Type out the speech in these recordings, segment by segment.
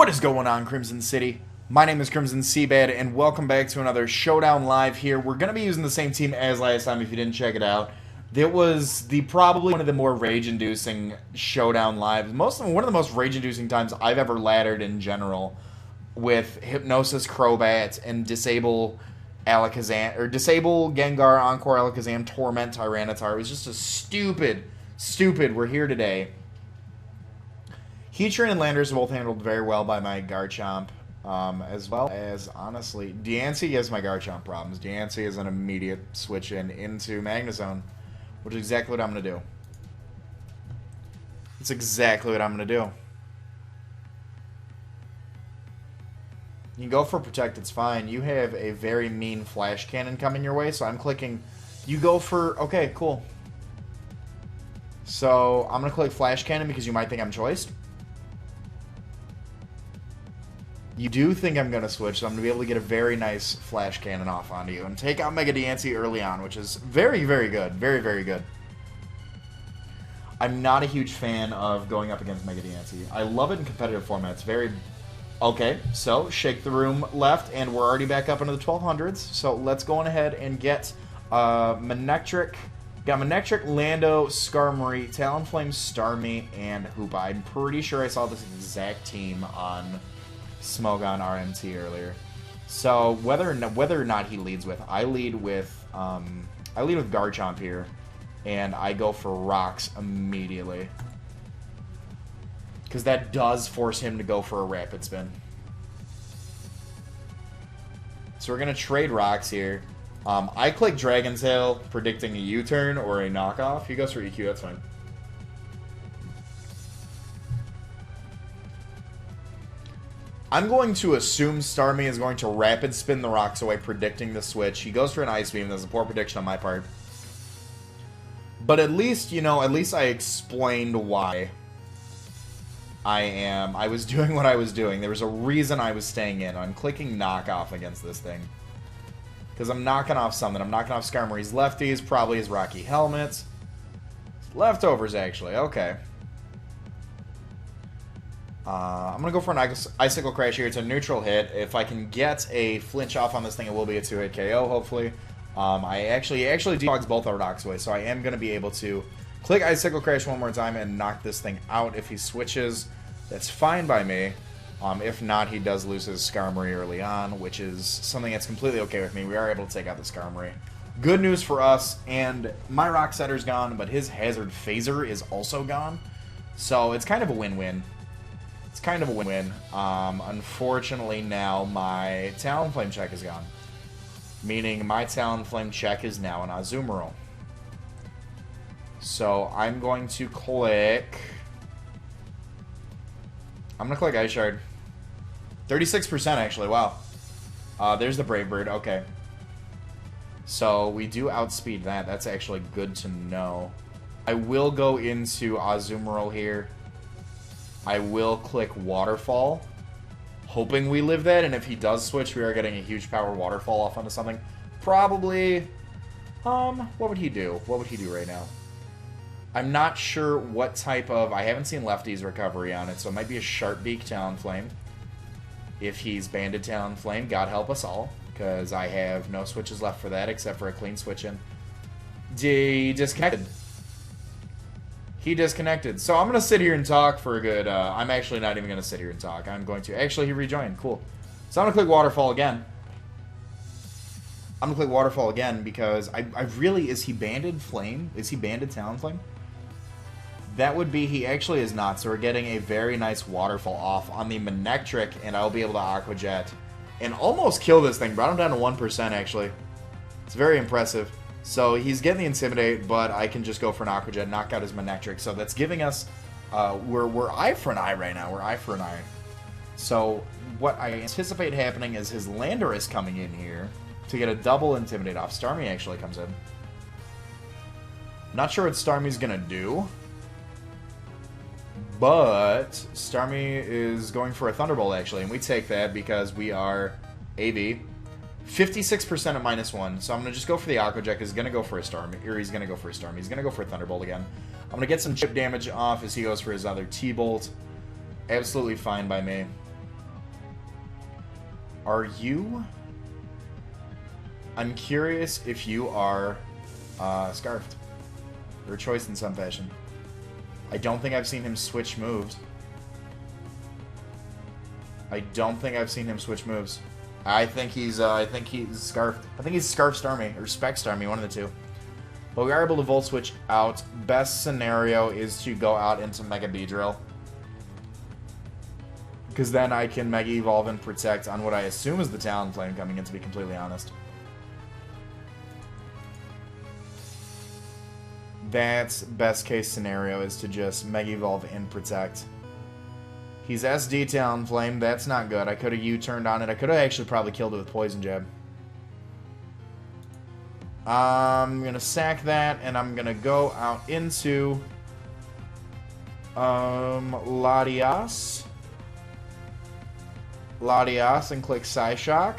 What is going on, Crimson City? My name is Crimson CBAD, and welcome back to another Showdown Live here. We're going to be using the same team as last time if you didn't check it out. It was probably one of the more rage-inducing Showdown Lives. One of the most rage-inducing times I've ever laddered in general, with Hypnosis Crobat and Disable Alakazam, or Disable Gengar, Encore Alakazam, Torment Tyranitar. It was just a stupid, we're here today. Heatran and Landers are both handled very well by my Garchomp, as well as, honestly, Diancie gives my Garchomp problems. Diancie is an immediate switch into Magnezone, which is exactly what I'm going to do. It's exactly what I'm going to do. You can go for Protect, it's fine. You have a very mean Flash Cannon coming your way, so I'm clicking... You go for... Okay, cool. So, I'm going to click Flash Cannon because you might think I'm choiced. You do think I'm going to switch, so I'm going to be able to get a very nice Flash Cannon off onto you and take out Mega Diancie early on, which is very, very good. Very, very good. I'm not a huge fan of going up against Mega Diancie. I love it in competitive formats. Very... Okay, so Shake the Room left, and we're already back up into the 1200s. So let's go on ahead and get Manectric. Got Manectric, Lando, Skarmory, Talonflame, Starmie, and Hoopa. I'm pretty sure I saw this exact team on Smogon RMT earlier. So whether or not he leads with, I lead with Garchomp here, and I go for Rocks immediately. Because that does force him to go for a Rapid Spin. So we're going to trade Rocks here. I click Dragon Tail, predicting a U-turn or a knockoff. He goes for EQ, that's fine. I'm going to assume Starmie is going to Rapid Spin the Rocks away, predicting the switch. He goes for an Ice Beam. That's a poor prediction on my part. But at least, you know, I explained why I was doing what I was doing. There was a reason I was staying in. I'm clicking knockoff against this thing. Because I'm knocking off something. I'm knocking off Skarmory's lefties, probably his Rocky Helmets. Leftovers, actually. Okay. I'm going to go for an Icicle Crash here. It's a neutral hit. If I can get a flinch off on this thing, it will be a 2-hit KO, hopefully. I actually dogs both our rocks away, so I am going to be able to click Icicle Crash one more time and knock this thing out. If he switches, that's fine by me. If not, he does lose his Skarmory early on, which is something that's completely okay with me. We are able to take out the Skarmory. Good news for us, and my Rock Setter's gone, but his Hazard Phaser is also gone. So it's kind of a win-win. It's kind of a win-win. Unfortunately, now my Talonflame check is gone. Meaning my Talonflame check is now an Azumarill. So I'm going to click... I'm going to click Ice Shard. 36% actually, wow. There's the Brave Bird, okay. So we do outspeed that. That's actually good to know. I will go into Azumarill here. I will click Waterfall, hoping we live that, and if he does switch, we are getting a huge power Waterfall off onto something. Probably, what would he do? What would he do right now? I'm not sure what type of... I haven't seen Lefty's recovery on it, so it might be a Sharpbeak Talonflame. If he's Banded Talonflame, God help us all, because I have no switches left for that except for a clean switch in. He disconnected. He disconnected. So I'm going to sit here and talk for a good... I'm actually not even going to sit here and talk. I'm going to... Actually, he rejoined. Cool. So I'm going to click Waterfall again. I'm going to click Waterfall again because I really... Is he Banded Flame? Is he Banded Talonflame? That would be... He actually is not. So we're getting a very nice Waterfall off on the Manectric, and I'll be able to Aqua Jet and almost kill this thing. Brought him down to 1%, actually. It's very impressive. So he's getting the Intimidate, but I can just go for an Aqua Jet, knock out his Manectric. So that's giving us... we're eye for an eye right now. We're eye for an eye. So what I anticipate happening is his Landorus coming in here to get a double Intimidate off. Starmie actually comes in. Not sure what Starmie's going to do. But Starmie is going for a Thunderbolt, actually. And we take that because we are AV. 56% at -1. So I'm going to just go for the Aqua Jet. He's going to go for a Starmie. Or he's going to go for a Starmie. He's going to go for a Thunderbolt again. I'm going to get some chip damage off as he goes for his other T-Bolt. Absolutely fine by me. Are you... I'm curious if you are Scarfed. Or Choice in some fashion. I don't think I've seen him switch moves. I don't think I've seen him switch moves. I think he's Scarfed. I think he's Scarf Starmie, or Spec Starmie, one of the two. But we are able to Volt Switch out. Best scenario is to go out into Mega Beedrill. Because then I can Mega Evolve and Protect on what I assume is the Talonflame coming in, to be completely honest. That's best case scenario, is to just Mega Evolve and Protect. He's SD Talonflame. That's not good. I could have U-turned on it. I could have actually probably killed it with Poison Jab. I'm going to sack that, and I'm going to go out into Latias. Latias and click Psyshock.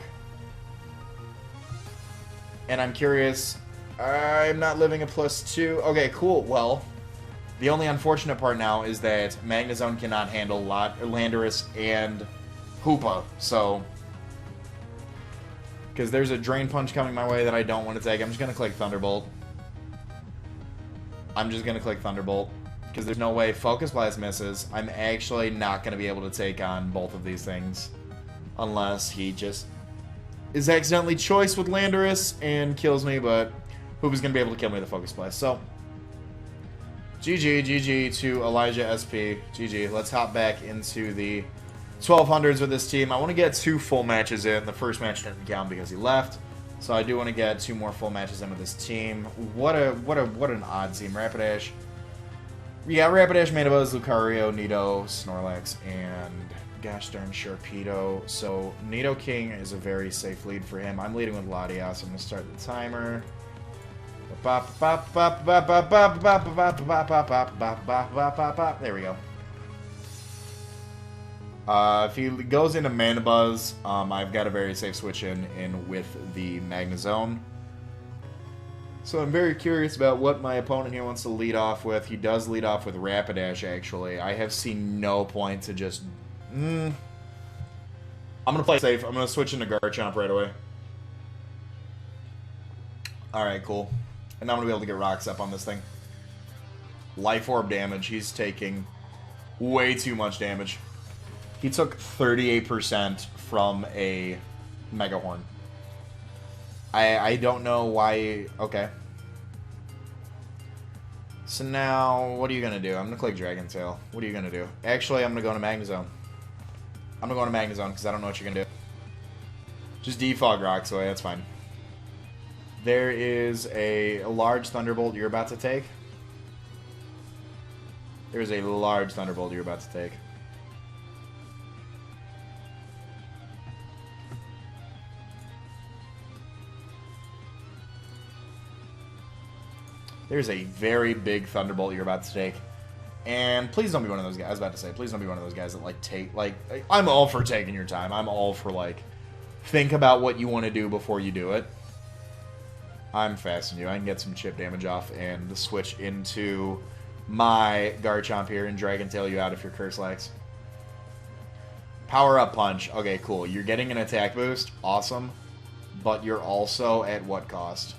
And I'm curious... I'm not living a +2. Okay, cool. Well, the only unfortunate part now is that Magnezone cannot handle Landorus and Hoopa, so... Because there's a Drain Punch coming my way that I don't want to take. I'm just going to click Thunderbolt. I'm just going to click Thunderbolt. Because there's no way Focus Blast misses. I'm actually not going to be able to take on both of these things. Unless he just is accidentally Choice with Landorus and kills me, but Hoopa's going to be able to kill me with a Focus Blast. So, GG to Elijah SP. GG. Let's hop back into the 1200s with this team. I want to get 2 full matches in. The first match didn't count because he left. So I do want to get 2 more full matches in with this team. What an odd team. Rapidash. Yeah, Rapidash, Manabuzz, Lucario, Nido, Snorlax, and gosh darn Sharpedo. So Nidoking is a very safe lead for him. I'm leading with Latias. I'm going to start the timer. There we go. If he goes into Manabuzz, I've got a very safe switch in with the Magnezone. So I'm very curious about what my opponent here wants to lead off with. He does lead off with Rapidash, actually. I have seen no point to just... I'm going to play safe. I'm going to switch into Garchomp right away. Alright, cool. And I'm going to be able to get rocks up on this thing. Life Orb damage. He's taking way too much damage. He took 38% from a Mega Horn. I don't know why... Okay. So now, what are you going to do? I'm going to click Dragon Tail. What are you going to do? Actually, I'm going to go into Magnezone. I'm going to go into Magnezone because I don't know what you're going to do. Just defog rocks away. That's fine. There is a large Thunderbolt you're about to take. There's a large Thunderbolt you're about to take. There's a very big Thunderbolt you're about to take. And please don't be one of those guys. I was about to say, please don't be one of those guys that, like, take... Like, I'm all for taking your time. I'm all for, like, think about what you want to do before you do it. I'm faster than you. I can get some chip damage off and switch into my Garchomp here and Dragon Tail you out if you're Curselax. Power Up Punch. Okay, cool. You're getting an attack boost. Awesome. But you're also at what cost?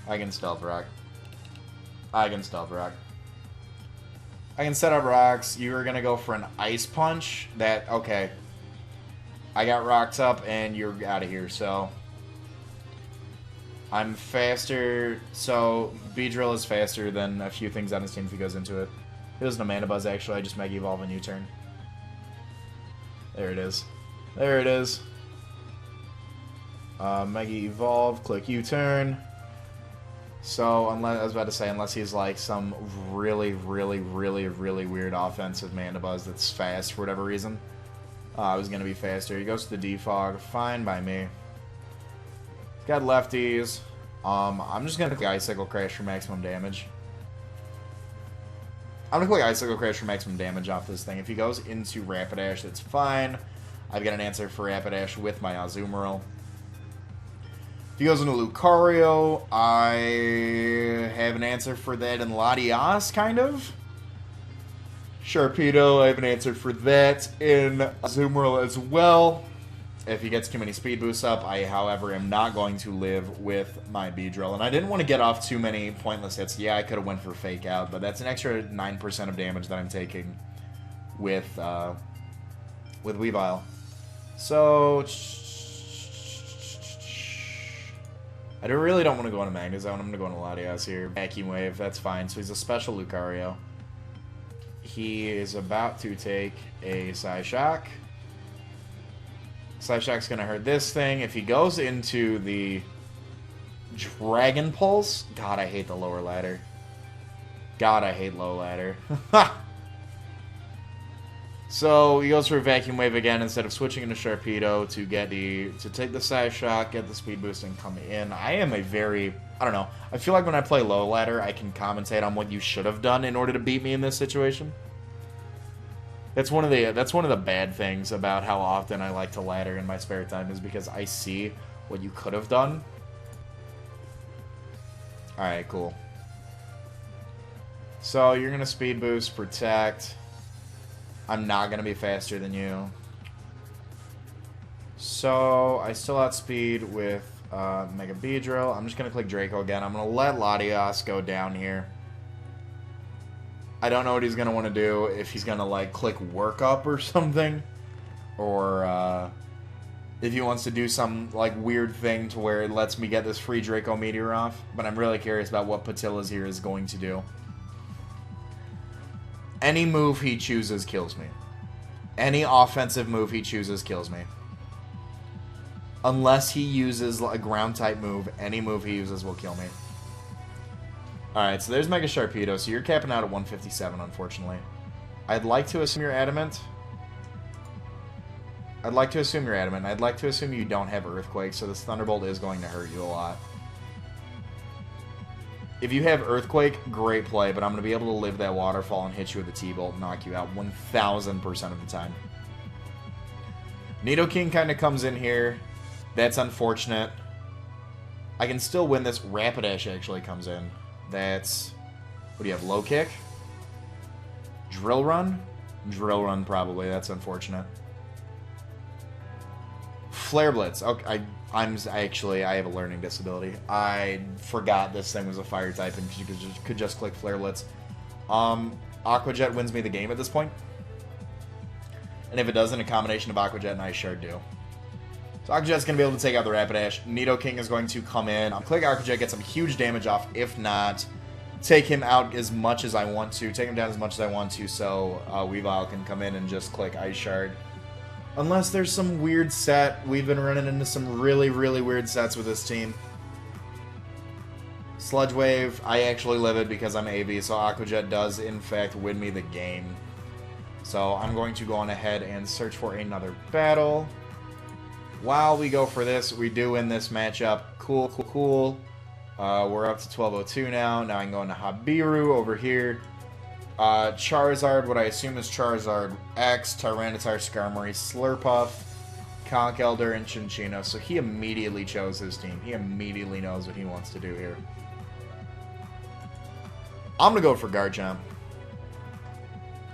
I can Stealth Rock. I can Stealth Rock. I can set up rocks. You were going to go for an Ice Punch. That, okay. I got rocked up and you're out of here, so... I'm faster, so Beedrill is faster than a few things on his team if he goes into it. It was an Manabuzz, actually. I just Mega Evolve and U-turn. There it is. There it is. Mega Evolve, click U-turn. So, unless I was about to say, unless he's like some really weird offensive Manabuzz that's fast for whatever reason. I was going to be faster. He goes to the defog. Fine by me. Got lefties. I'm just going to click Icicle Crash for maximum damage. I'm going to click Icicle Crash for maximum damage off this thing. If he goes into Rapidash, that's fine. I've got an answer for Rapidash with my Azumarill. If he goes into Lucario, I have an answer for that in Latias, kind of. Sharpedo, I have an answer for that in Azumarill as well. if he gets too many speed boosts up. I, however, am not going to live with my Beedrill. And I didn't want to get off too many pointless hits. Yeah, I could have went for Fake Out, but that's an extra 9% of damage that I'm taking with Weavile. So I really don't want to go into Magnezone. I'm going to go into Latias here. Vacuum Wave, that's fine. So he's a special Lucario. He is about to take a Psyshock. Psyshock's going to hurt this thing. If he goes into the Dragon Pulse... God, I hate the lower ladder. God, I hate low ladder. So he goes for a Vacuum Wave again instead of switching into Sharpedo to take the Psyshock, get the speed boost, and come in. I am a very... I don't know. I feel like when I play low ladder, I can commentate on what you should have done in order to beat me in this situation. That's one of the bad things about how often I like to ladder in my spare time, is because I see what you could have done. Alright, cool. So you're gonna speed boost, protect. I'm not gonna be faster than you. So I still outspeed with Mega Beedrill. I'm just gonna click Draco again. I'm gonna let Latias go down here. I don't know what he's going to want to do, if he's going to, like, click Work Up or something. Or, if he wants to do some, like, weird thing to where it lets me get this free Draco Meteor off. But I'm really curious about what Patilla's here is going to do. Any move he chooses kills me. Any offensive move he chooses kills me. Unless he uses a Ground-type move, any move he uses will kill me. Alright, so there's Mega Sharpedo, so you're capping out at 157, unfortunately. I'd like to assume you're adamant. I'd like to assume you don't have Earthquake, so this Thunderbolt is going to hurt you a lot. If you have Earthquake, great play, but I'm going to be able to live that Waterfall and hit you with a T-Bolt and knock you out 1,000% of the time. Nidoking kind of comes in here. That's unfortunate. I can still win this. Rapidash actually comes in. That's... What do you have? Low Kick? Drill Run? Drill Run, probably. That's unfortunate. Flare Blitz. Okay, I have a learning disability. I forgot this thing was a fire type and you could just click Flare Blitz. Aqua Jet wins me the game at this point. And if it doesn't, a combination of Aqua Jet and Ice Shard do. So Aqua Jet's going to be able to take out the Rapidash. Nidoking is going to come in. I'll click Aqua Jet, get some huge damage off. If not, take him out as much as I want to. Take him down as much as I want to, so Weavile can come in and just click Ice Shard. Unless there's some weird set. We've been running into some really, really weird sets with this team. Sludge Wave, I actually live it because I'm AV, so Aqua Jet does, in fact, win me the game. So I'm going to go on ahead and search for another battle. While we go for this, we do win this matchup. Cool, cool, cool. We're up to 1202 now. Now I can go into Habiru over here. Charizard, what I assume is Charizard X, Tyranitar, Skarmory, Slurpuff, Conch Elder, and Chinchino. So he immediately chose his team. He immediately knows what he wants to do here. I'm going to go for Garchomp.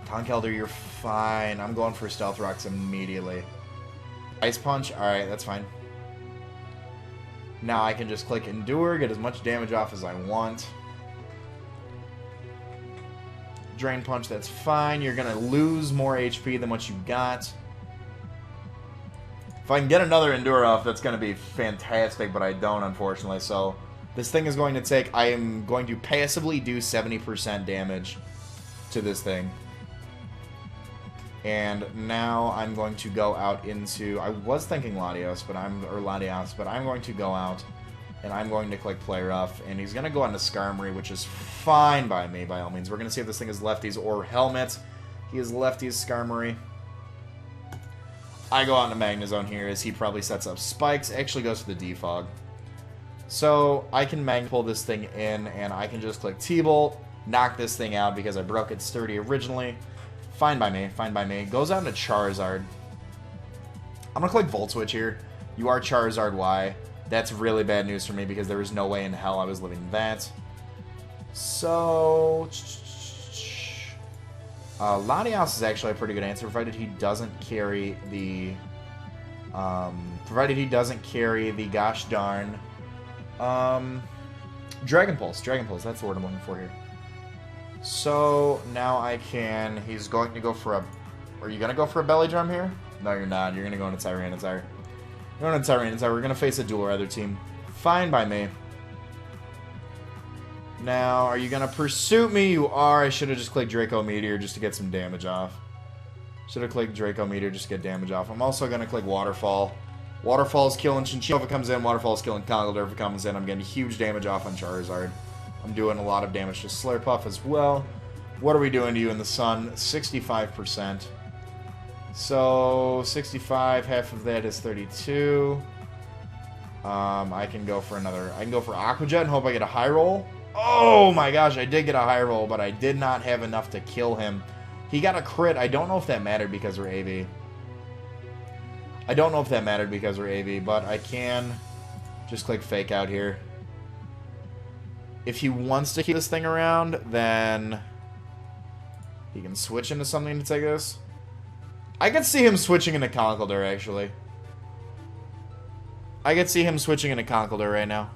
Conch Elder, you're fine. I'm going for Stealth Rocks immediately. Ice Punch? Alright, that's fine. Now I can just click Endure, get as much damage off as I want. Drain Punch, that's fine. You're going to lose more HP than what you got. If I can get another Endure off, that's going to be fantastic, but I don't, unfortunately. So this thing is going to take... I am going to passively do 70% damage to this thing. And now I'm going to go out into... I was thinking Latios, but I'm going to go out and I'm going to click Play Rough. And he's going to go on to Skarmory, which is fine by me, by all means. We're going to see if this thing is lefties or helmets. He is lefties, Skarmory. I go out into Magnezone here as he probably sets up spikes. Actually goes for the Defog. So I can pull this thing in and I can just click T-Bolt, knock this thing out because I broke its sturdy originally. Fine by me, fine by me. Goes out into Charizard. I'm going to click Volt Switch here. You are Charizard Y. That's really bad news for me because there was no way in hell I was living that. So... Latios is actually a pretty good answer, provided he doesn't carry the Provided he doesn't carry the gosh darn Dragon Pulse. Dragon Pulse, that's the word I'm looking for here. So now I can... He's going to go for a... Are you going to go for a Belly Drum here? No, you're not. You're going to go into Tyranitar. You're going into Tyranitar. We're going to face a dual other team. Fine by me. Now, are you going to pursue me? You are. I should have just clicked Draco Meteor just to get some damage off. Should have clicked Draco Meteor just to get damage off. I'm also going to click Waterfall. Waterfall's killing Chinchilla if it comes in. Waterfall's killing Conkeldurr if it comes in. I'm getting huge damage off on Charizard. I'm doing a lot of damage to Slurpuff as well. What are we doing to you in the sun? 65%. So, 65, half of that is 32. I can go for another... I can go for Aqua Jet and hope I get a high roll. Oh my gosh, I did get a high roll, but I did not have enough to kill him. He got a crit. I don't know if that mattered because we're AV. I don't know if that mattered because we're AV, but I can just click Fake Out here. If he wants to keep this thing around, then he can switch into something to take this. I could see him switching into Conkeldurr, actually. I could see him switching into Conkeldurr right now.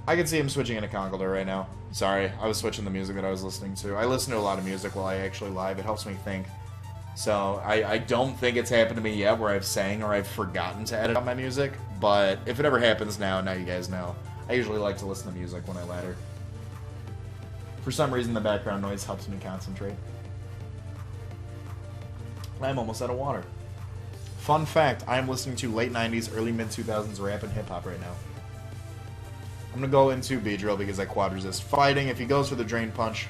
I can see him switching into Conkeldurr right now. Sorry, I was switching the music that I was listening to. I listen to a lot of music while I actually live. It helps me think. So, I don't think it's happened to me yet where I've sang or I've forgotten to edit out my music. But if it ever happens now you guys know. I usually like to listen to music when I ladder. For some reason, the background noise helps me concentrate. I'm almost out of water. Fun fact, I am listening to late 90s, early mid-2000s rap and hip-hop right now. I'm going to go into Beedrill because I quad resist fighting. If he goes for the Drain Punch,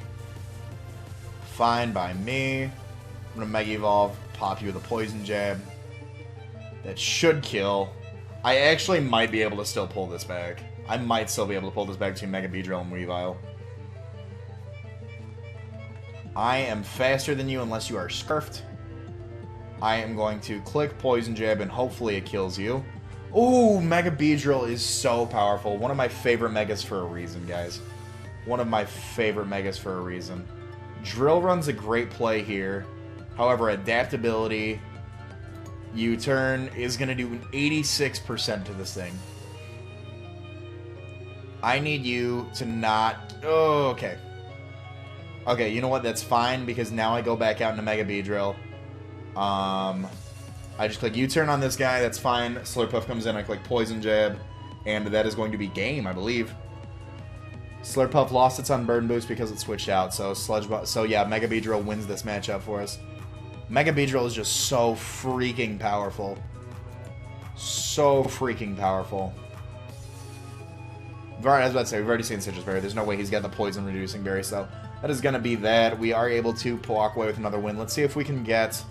fine by me. I'm going to Mega Evolve, pop you with a Poison Jab. That should kill. I actually might be able to still pull this back. I might still be able to pull this back between Mega Beedrill and Weavile. I am faster than you unless you are Scarfed. I am going to click Poison Jab and hopefully it kills you. Ooh, Mega Beedrill is so powerful. One of my favorite Megas for a reason, guys. One of my favorite Megas for a reason. Drill Run's a great play here. However, Adaptability, U-Turn is going to do an 86% to this thing. I need you to not... Oh, okay. Okay, you know what? That's fine because now I go back out into Mega Beedrill. I just click U-turn on this guy, that's fine. Slurpuff comes in, I click Poison Jab, and that is going to be game, I believe. Slurpuff lost its Unburden boost because it switched out, so yeah, Mega Beedrill wins this matchup for us. Mega Beedrill is just so freaking powerful. So freaking powerful. Alright, I was about to say, we've already seen Citrus Berry. There's no way he's got the poison reducing berry, so that is going to be that. We are able to walk away with another win. Let's see if we can get...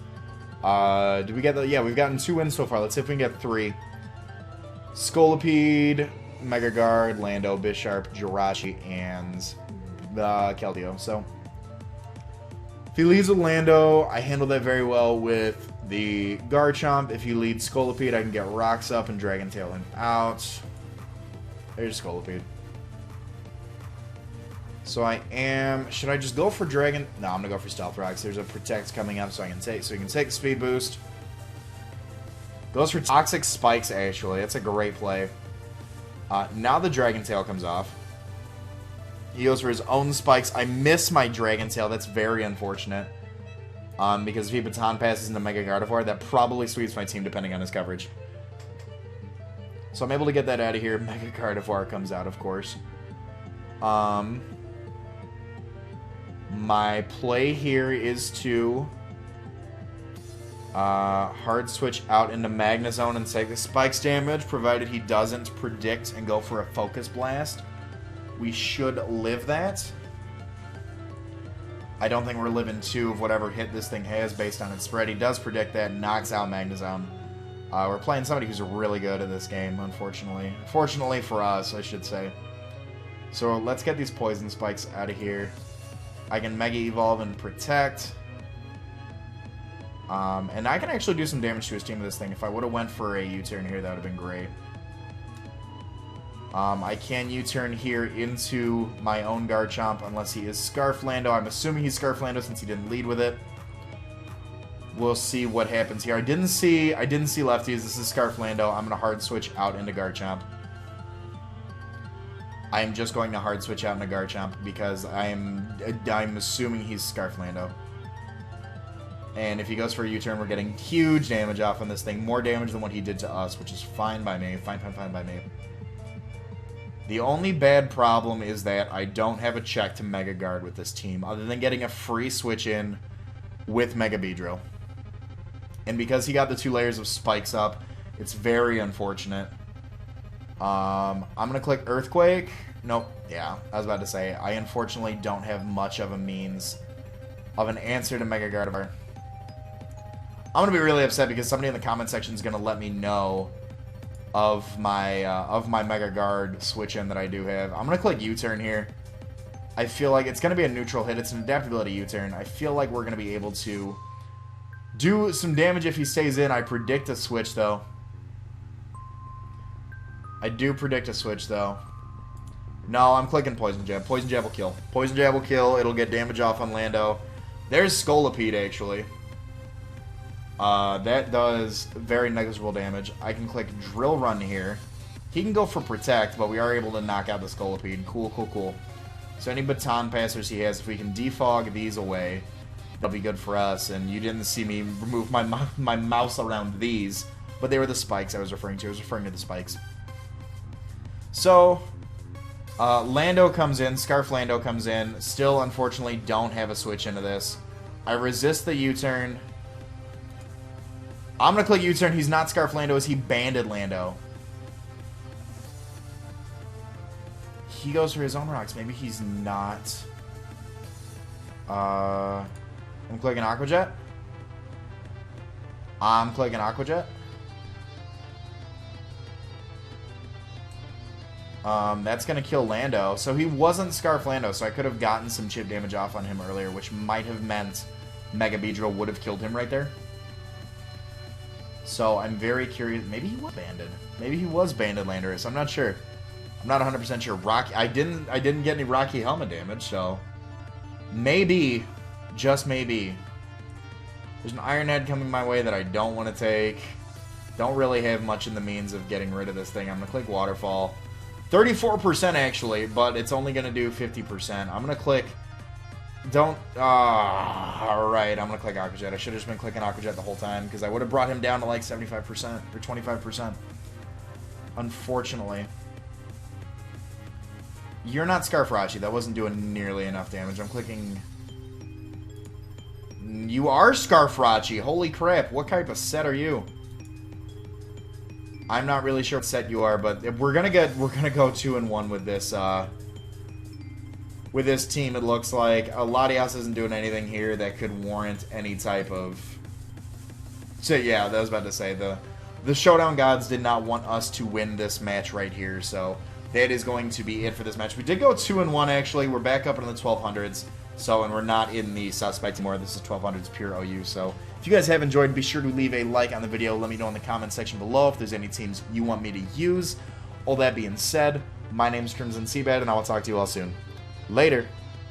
did we get the... Yeah, we've gotten 2 wins so far. Let's see if we can get 3. Scolipede, Mega Guard, Lando, Bisharp, Jirachi, and Keldeo. So, if he leads with Lando, I handle that very well with the Garchomp. If he leads Scolipede, I can get Rocks up and Dragon Tail him out. There's Scolipede. So I am... Should I just go for Dragon? No, I'm going to go for Stealth Rocks. There's a Protect coming up so I can take... So you can take the Speed Boost. Goes for Toxic Spikes, actually. That's a great play. Now the Dragon Tail comes off. He goes for his own Spikes. I miss my Dragon Tail. That's very unfortunate. Because if he Baton passes into Mega Gardevoir, that probably sweeps my team depending on his coverage. So I'm able to get that out of here. Mega Gardevoir comes out, of course. My play here is to hard switch out into Magnezone and take the Spikes damage, provided he doesn't predict and go for a Focus Blast. We should live that. I don't think we're living 2 of whatever hit this thing has based on its spread. He does predict that, knocks out Magnezone. We're playing somebody who's really good at this game, unfortunately. Fortunately for us, I should say. So let's get these Poison Spikes out of here. I can Mega Evolve and Protect. And I can actually do some damage to his team with this thing. If I would have went for a U-turn here, that would have been great. I can U-turn here into my own Garchomp unless he is Scarf Lando. I'm assuming he's Scarf Lando since he didn't lead with it. We'll see what happens here. I didn't see lefties. This is Scarf Lando. I'm going to hard switch out into Garchomp. I'm just going to hard switch out into Garchomp because I'm assuming he's Scarf Lando. And if he goes for a U-turn, we're getting huge damage off on this thing. More damage than what he did to us, which is fine by me. Fine by me. The only bad problem is that I don't have a check to Mega Guard with this team, other than getting a free switch in with Mega Beedrill. And because he got the 2 layers of spikes up, it's very unfortunate. I'm going to click Earthquake. Nope. Yeah, I was about to say, I unfortunately don't have much of a means of an answer to Mega Gardevoir. I'm going to be really upset because somebody in the comment section is going to let me know of my Mega Guard switch in that I do have. I'm going to click U-turn here. I feel like it's going to be a neutral hit. It's an adaptability U-turn. I feel like we're going to be able to do some damage if he stays in. I predict a switch, though. I do predict a switch, though. No, I'm clicking Poison Jab. Poison Jab will kill. Poison Jab will kill. It'll get damage off on Lando. There's Scolipede, actually. That does very negligible damage. I can click Drill Run here. He can go for Protect, but we are able to knock out the Scolipede. Cool. So any Baton Passers he has, if we can defog these away, that'll be good for us. And you didn't see me remove my mouse around these, but they were the spikes I was referring to. I was referring to the spikes. So, Lando comes in. Scarf Lando comes in. Still, unfortunately, don't have a switch into this. I resist the U-turn. I'm going to click U-turn. He's not Scarf Lando. Is he Banded Lando? He goes for his own rocks. Maybe he's not. I'm clicking Aqua Jet. I'm clicking Aqua Jet. That's going to kill Lando. So he wasn't Scarf Lando, so I could have gotten some chip damage off on him earlier, which might have meant Mega Beedrill would have killed him right there. So I'm very curious. Maybe he was banded. Maybe he was banded Landorus. I'm not sure. I'm not 100% sure. Rocky. I didn't get any Rocky helmet damage, so maybe, just maybe, there's an Iron Head coming my way that I don't want to take. Don't really have much in the means of getting rid of this thing. I'm gonna click Waterfall. 34% actually, but it's only gonna do 50%. I'm gonna click. Alright, I'm gonna click Aqua Jet. I should have just been clicking Aqua Jet the whole time, because I would have brought him down to like 75% or 25%. Unfortunately. You're not Scarfrachi. That wasn't doing nearly enough damage. I'm clicking. You are Scarfrachi. Holy crap. What type of set are you? I'm not really sure what set you are, but we're gonna go 2-1 with this team. It looks like Latias isn't doing anything here that could warrant any type of. So yeah, I was about to say the Showdown gods did not want us to win this match right here, so that is going to be it for this match. We did go 2-1 actually. We're back up in the 1200s, so and we're not in the suspect anymore. This is 1200s pure OU. So if you guys have enjoyed, be sure to leave a like on the video. Let me know in the comment section below if there's any teams you want me to use. All that being said, my name is Crimson CBAD, and I will talk to you all soon. Later.